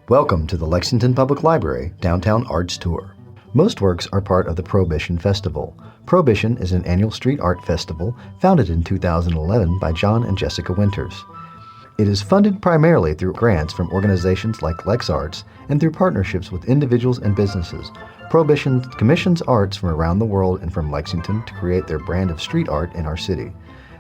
Welcome to the Lexington Public Library Downtown Arts Tour. Most works are part of the Prohibition Festival. Prohibition is an annual street art festival founded in 2011 by John and Jessica Winters. It is funded primarily through grants from organizations like LexArts and through partnerships with individuals and businesses. Prohibition commissions arts from around the world and from Lexington to create their brand of street art in our city.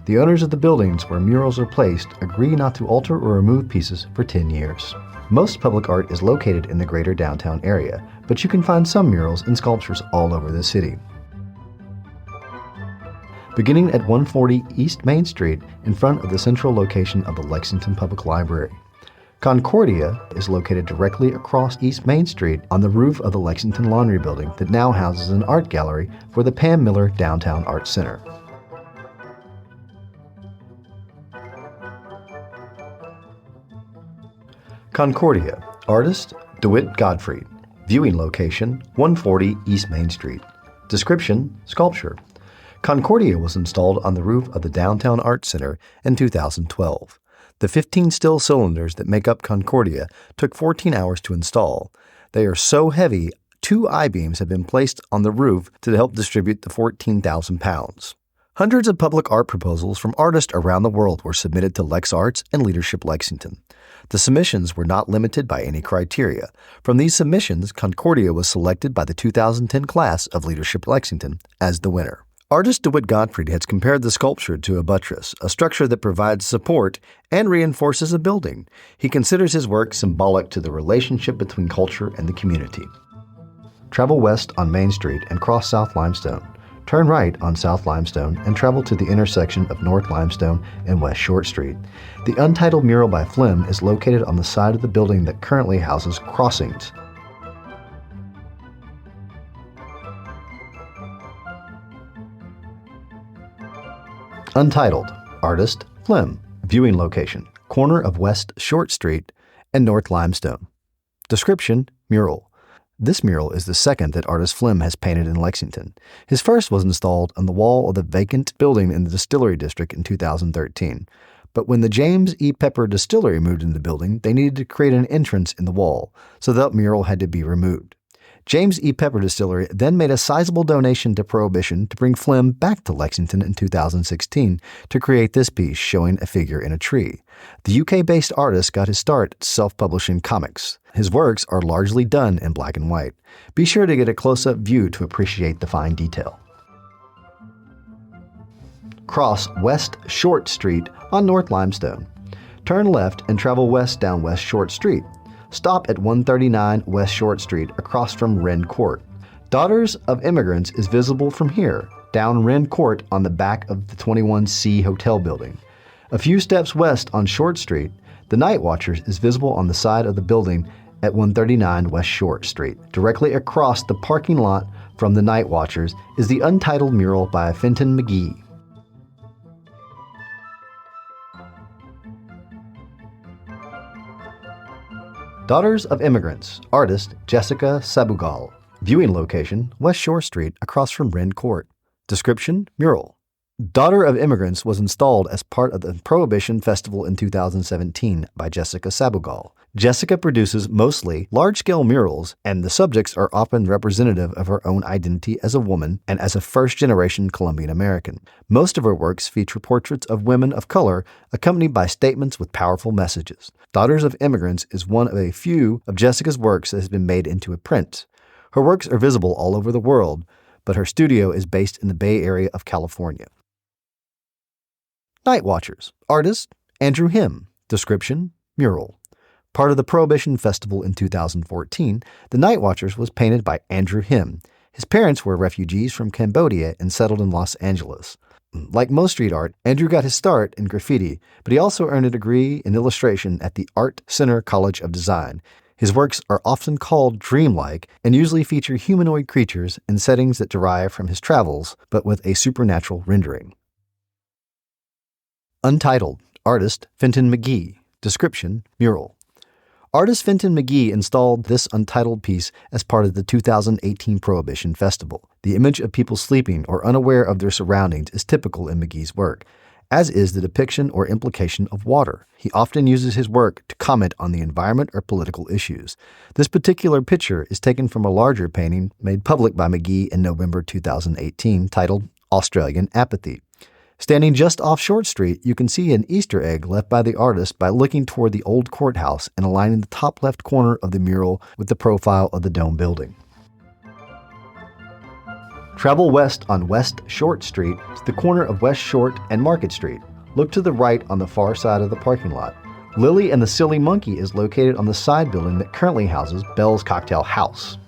The owners of the buildings where murals are placed agree not to alter or remove pieces for 10 years. Most public art is located in the greater downtown area, but you can find some murals and sculptures all over the city. Beginning at 140 East Main Street in front of the central location of the Lexington Public Library. Concordia is located directly across East Main Street on the roof of the Lexington Laundry Building that now houses an art gallery for the Pam Miller Downtown Art Center. Concordia. Artist, DeWitt Godfrey. Viewing location, 140 East Main Street. Description, sculpture. Concordia was installed on the roof of the Downtown Art Center in 2012. The 15 steel cylinders that make up Concordia took 14 hours to install. They are so heavy, 2 I-beams have been placed on the roof to help distribute the 14,000 pounds. Hundreds of public art proposals from artists around the world were submitted to LexArts and Leadership Lexington. The submissions were not limited by any criteria. From these submissions, Concordia was selected by the 2010 class of Leadership Lexington as the winner. Artist DeWitt Godfrey has compared the sculpture to a buttress, a structure that provides support and reinforces a building. He considers his work symbolic to the relationship between culture and the community. Travel west on Main Street and cross South Limestone. Turn right on South Limestone and travel to the intersection of North Limestone and West Short Street. The untitled mural by Flim is located on the side of the building that currently houses Crossings. Untitled. Artist, Flim. Viewing location, corner of West Short Street and North Limestone. Description, mural. This mural is the second that artist Flim has painted in Lexington. His first was installed on the wall of the vacant building in the Distillery District in 2013. But when the James E. Pepper Distillery moved into the building, they needed to create an entrance in the wall, so that mural had to be removed. James E. Pepper Distillery then made a sizable donation to Prohibition to bring Flim back to Lexington in 2016 to create this piece showing a figure in a tree. The UK-based artist got his start self-publishing comics. His works are largely done in black and white. Be sure to get a close-up view to appreciate the fine detail. Cross West Short Street on North Limestone. Turn left and travel west down West Short Street. Stop at 139 West Short Street across from Wren Court. Daughters of Immigrants is visible from here, down Wren Court on the back of the 21C Hotel building. A few steps west on Short Street, the Night Watchers is visible on the side of the building at 139 West Short Street. Directly across the parking lot from the Night Watchers is the untitled mural by Fenton McGee. Daughters of Immigrants. Artist, Jessica Sabugal. Viewing location, West Shore Street, across from Wren Court. Description, mural. Daughter of Immigrants was installed as part of the Prohibition Festival in 2017 by Jessica Sabugal. Jessica produces mostly large-scale murals, and the subjects are often representative of her own identity as a woman and as a first-generation Colombian American. Most of her works feature portraits of women of color accompanied by statements with powerful messages. Daughters of Immigrants is one of a few of Jessica's works that has been made into a print. Her works are visible all over the world, but her studio is based in the Bay Area of California. Night Watchers. Artist, Andrew Him. Description, mural. Part of the Prohibition Festival in 2014, the Night Watchers was painted by Andrew Him. His parents were refugees from Cambodia and settled in Los Angeles. Like most street art, Andrew got his start in graffiti, but he also earned a degree in illustration at the Art Center College of Design. His works are often called dreamlike and usually feature humanoid creatures in settings that derive from his travels, but with a supernatural rendering. Untitled. Artist, Fenton McGee. Description, mural. Artist Fenton McGee installed this untitled piece as part of the 2018 Prohibition Festival. The image of people sleeping or unaware of their surroundings is typical in McGee's work. as is the depiction or implication of water. He often uses his work to comment on the environment or political issues. This particular picture is taken from a larger painting made public by McGee in November 2018 titled Australian Apathy. Standing just off Short Street, you can see an Easter egg left by the artist by looking toward the old courthouse and aligning the top left corner of the mural with the profile of the dome building. Travel west on West Short Street to the corner of West Short and Market Street. Look to the right on the far side of the parking lot. Lily and the Silly Monkey is located on the side building that currently houses Bell's Cocktail House.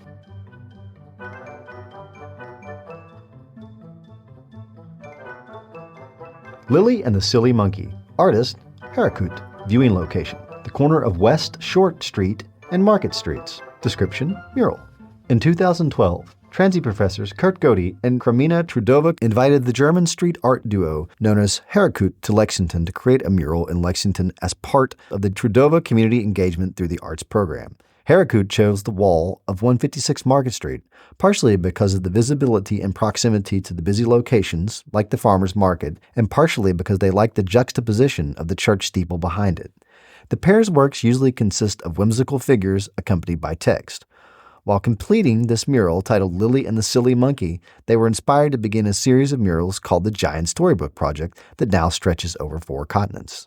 Lily and the Silly Monkey. Artist, Harakut. Viewing location, the corner of West Short Street and Market Streets. Description, mural. In 2012, Transi professors Kurt Gode and Kramina Trudova invited the German street art duo known as Harakut to Lexington to create a mural in Lexington as part of the Trudova community engagement through the arts program. Harakut chose the wall of 156 Market Street, partially because of the visibility and proximity to the busy locations, like the farmers market, and partially because they liked the juxtaposition of the church steeple behind it. The pair's works usually consist of whimsical figures accompanied by text. While completing this mural titled Lily and the Silly Monkey, they were inspired to begin a series of murals called the Giant Storybook Project that now stretches over 4 continents.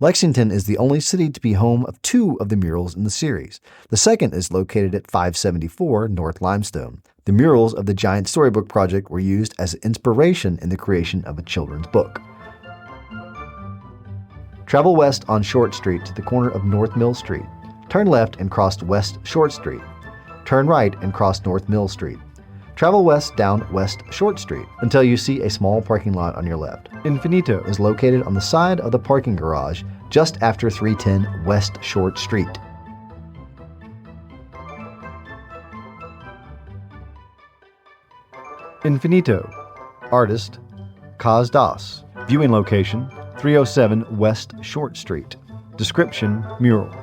Lexington is the only city to be home of 2 of the murals in the series. The second is located at 574 North Limestone. The murals of the Giant Storybook Project were used as inspiration in the creation of a children's book. Travel west on Short Street to the corner of North Mill Street. Turn left and cross West Short Street. Turn right and cross North Mill Street. Travel west down West Short Street until you see a small parking lot on your left. In-Finito is located on the side of the parking garage just after 310 West Short Street. In-Finito. Artist, Kaz Das. Viewing location, 307 West Short Street. Description, mural.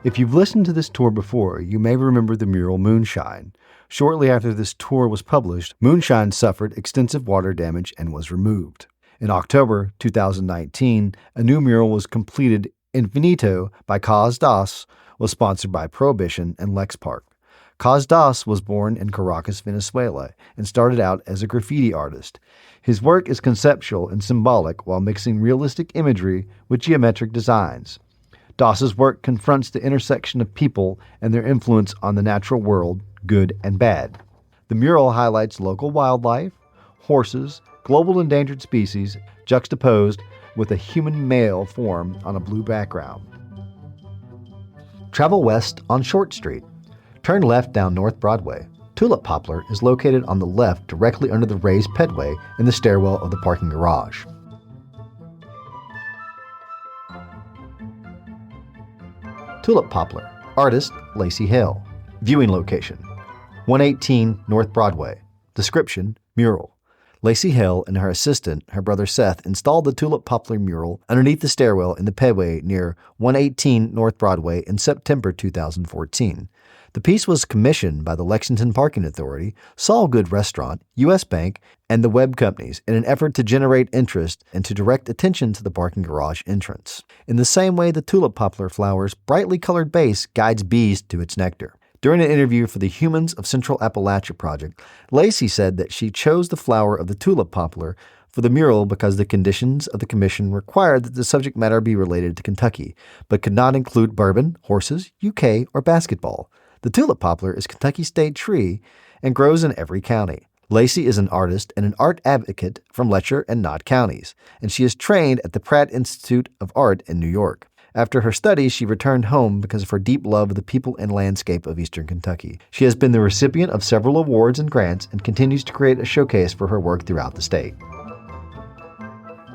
If you've listened to this tour before, you may remember the mural Moonshine. Shortly after this tour was published, Moonshine suffered extensive water damage and was removed. In October 2019, a new mural was completed. In-Finito by Kaz Das was sponsored by Prohibition and Lex Park. Kaz Das was born in Caracas, Venezuela, and started out as a graffiti artist. His work is conceptual and symbolic while mixing realistic imagery with geometric designs. Das's work confronts the intersection of people and their influence on the natural world, good and bad. The mural highlights local wildlife, horses, global endangered species, juxtaposed with a human male form on a blue background. Travel west on Short Street. Turn left down North Broadway. Tulip Poplar is located on the left directly under the raised pedway in the stairwell of the parking garage. Tulip Poplar. Artist, Lacey Hale. Viewing location, 118 North Broadway. Description, mural. Lacey Hale and her assistant, her brother Seth, installed the Tulip Poplar mural underneath the stairwell in the pedway near 118 North Broadway in September 2014. The piece was commissioned by the Lexington Parking Authority, Saul Good Restaurant, U.S. Bank, and the Webb Companies in an effort to generate interest and to direct attention to the parking garage entrance. In the same way the tulip poplar flower's brightly colored base guides bees to its nectar. During an interview for the Humans of Central Appalachia project, Lacey said that she chose the flower of the tulip poplar for the mural because the conditions of the commission required that the subject matter be related to Kentucky, but could not include bourbon, horses, UK, or basketball. The tulip poplar is Kentucky's state tree and grows in every county. Lacey is an artist and an art advocate from Letcher and Knott counties, and she is trained at the Pratt Institute of Art in New York. After her studies, she returned home because of her deep love of the people and landscape of eastern Kentucky. She has been the recipient of several awards and grants and continues to create a showcase for her work throughout the state.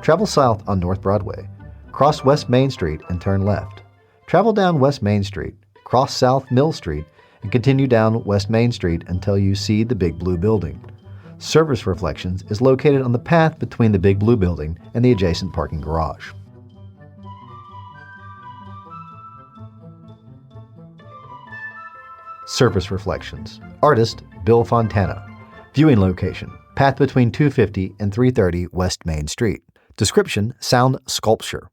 Travel south on North Broadway. Cross West Main Street and turn left. Travel down West Main Street, cross South Mill Street, and continue down West Main Street until you see the Big Blue Building. Service Reflections is located on the path between the Big Blue Building and the adjacent parking garage. Surface Reflections. Artist, Bill Fontana. Viewing location, path between 250 and 330 West Main Street. Description: sound sculpture.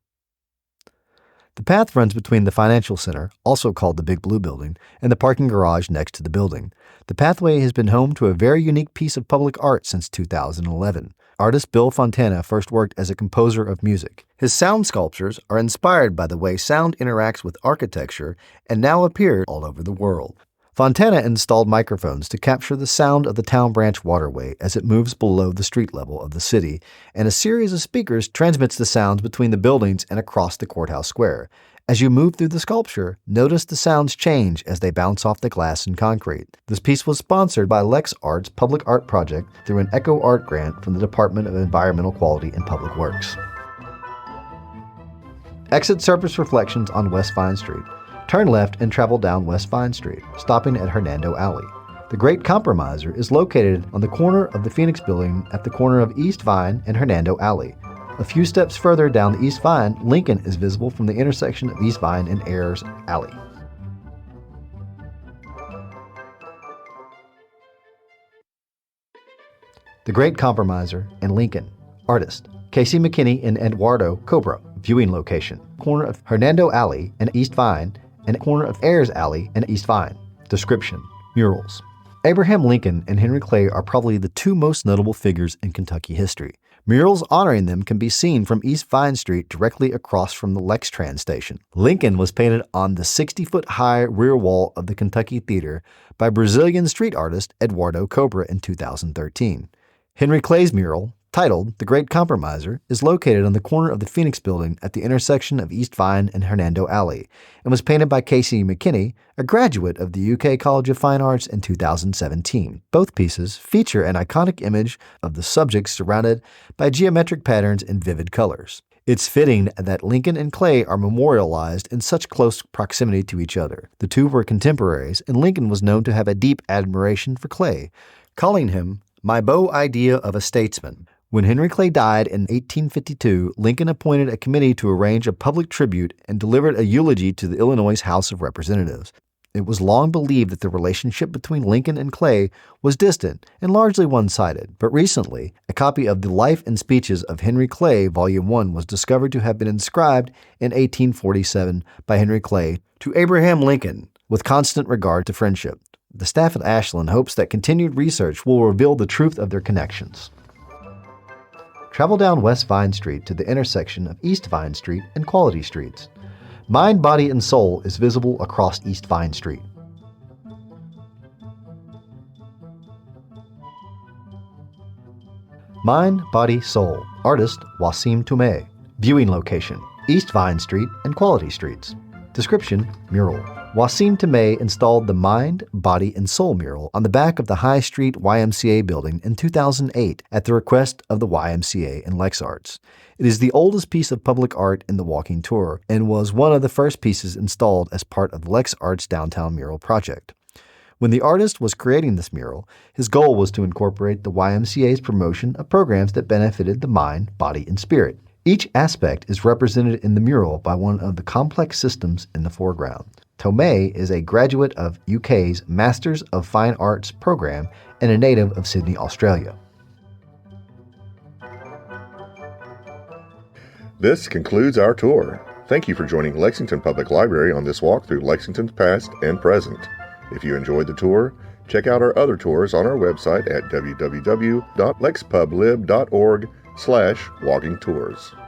The path runs between the financial center, also called the Big Blue Building, and the parking garage next to the building. The pathway has been home to a very unique piece of public art since 2011. Artist Bill Fontana first worked as a composer of music. His sound sculptures are inspired by the way sound interacts with architecture and now appear all over the world. Fontana installed microphones to capture the sound of the Town Branch waterway as it moves below the street level of the city, and a series of speakers transmits the sounds between the buildings and across the courthouse square. As you move through the sculpture, notice the sounds change as they bounce off the glass and concrete. This piece was sponsored by LexArt's public art project through an Eco Art grant from the Department of Environmental Quality and Public Works. Exit surface reflections on West Vine Street. Turn left and travel down West Vine Street, stopping at Hernando Alley. The Great Compromiser is located on the corner of the Phoenix Building at the corner of East Vine and Hernando Alley. A few steps further down the East Vine, Lincoln is visible from the intersection of East Vine and Ayers Alley. The Great Compromiser and Lincoln. Artist: Casey McKinney and Eduardo Cobra. Viewing location: corner of Hernando Alley and East Vine, and corner of Ayers Alley and East Vine. Description: murals. Abraham Lincoln and Henry Clay are probably the two most notable figures in Kentucky history. Murals honoring them can be seen from East Vine Street directly across from the Lexington station. Lincoln was painted on the 60-foot-high rear wall of the Kentucky Theater by Brazilian street artist Eduardo Cobra in 2013. Henry Clay's mural, titled The Great Compromiser, is located on the corner of the Phoenix Building at the intersection of East Vine and Hernando Alley, and was painted by Casey McKinney, a graduate of the UK College of Fine Arts in 2017. Both pieces feature an iconic image of the subject surrounded by geometric patterns and vivid colors. It's fitting that Lincoln and Clay are memorialized in such close proximity to each other. The two were contemporaries, and Lincoln was known to have a deep admiration for Clay, calling him "my beau idea of a statesman." When Henry Clay died in 1852, Lincoln appointed a committee to arrange a public tribute and delivered a eulogy to the Illinois House of Representatives. It was long believed that the relationship between Lincoln and Clay was distant and largely one-sided, but recently, a copy of the Life and Speeches of Henry Clay, Volume 1, was discovered to have been inscribed in 1847 by Henry Clay to Abraham Lincoln, with constant regard to friendship. The staff at Ashland hopes that continued research will reveal the truth of their connections. Travel down West Vine Street to the intersection of East Vine Street and Quality Streets. Mind, Body, and Soul is visible across East Vine Street. Mind, Body, Soul. Artist: Wasim Toumeh. Viewing location: East Vine Street and Quality Streets. Description: mural. Wasim Toumeh installed the Mind, Body, and Soul mural on the back of the High Street YMCA building in 2008 at the request of the YMCA and LexArts. It is the oldest piece of public art in the walking tour and was one of the first pieces installed as part of the LexArts Downtown Mural project. When the artist was creating this mural, his goal was to incorporate the YMCA's promotion of programs that benefited the mind, body, and spirit. Each aspect is represented in the mural by one of the complex systems in the foreground. Toumeh is a graduate of UK's Masters of Fine Arts program and a native of Sydney, Australia. This concludes our tour. Thank you for joining Lexington Public Library on this walk through Lexington's past and present. If you enjoyed the tour, check out our other tours on our website at www.lexpublib.org/walkingtours.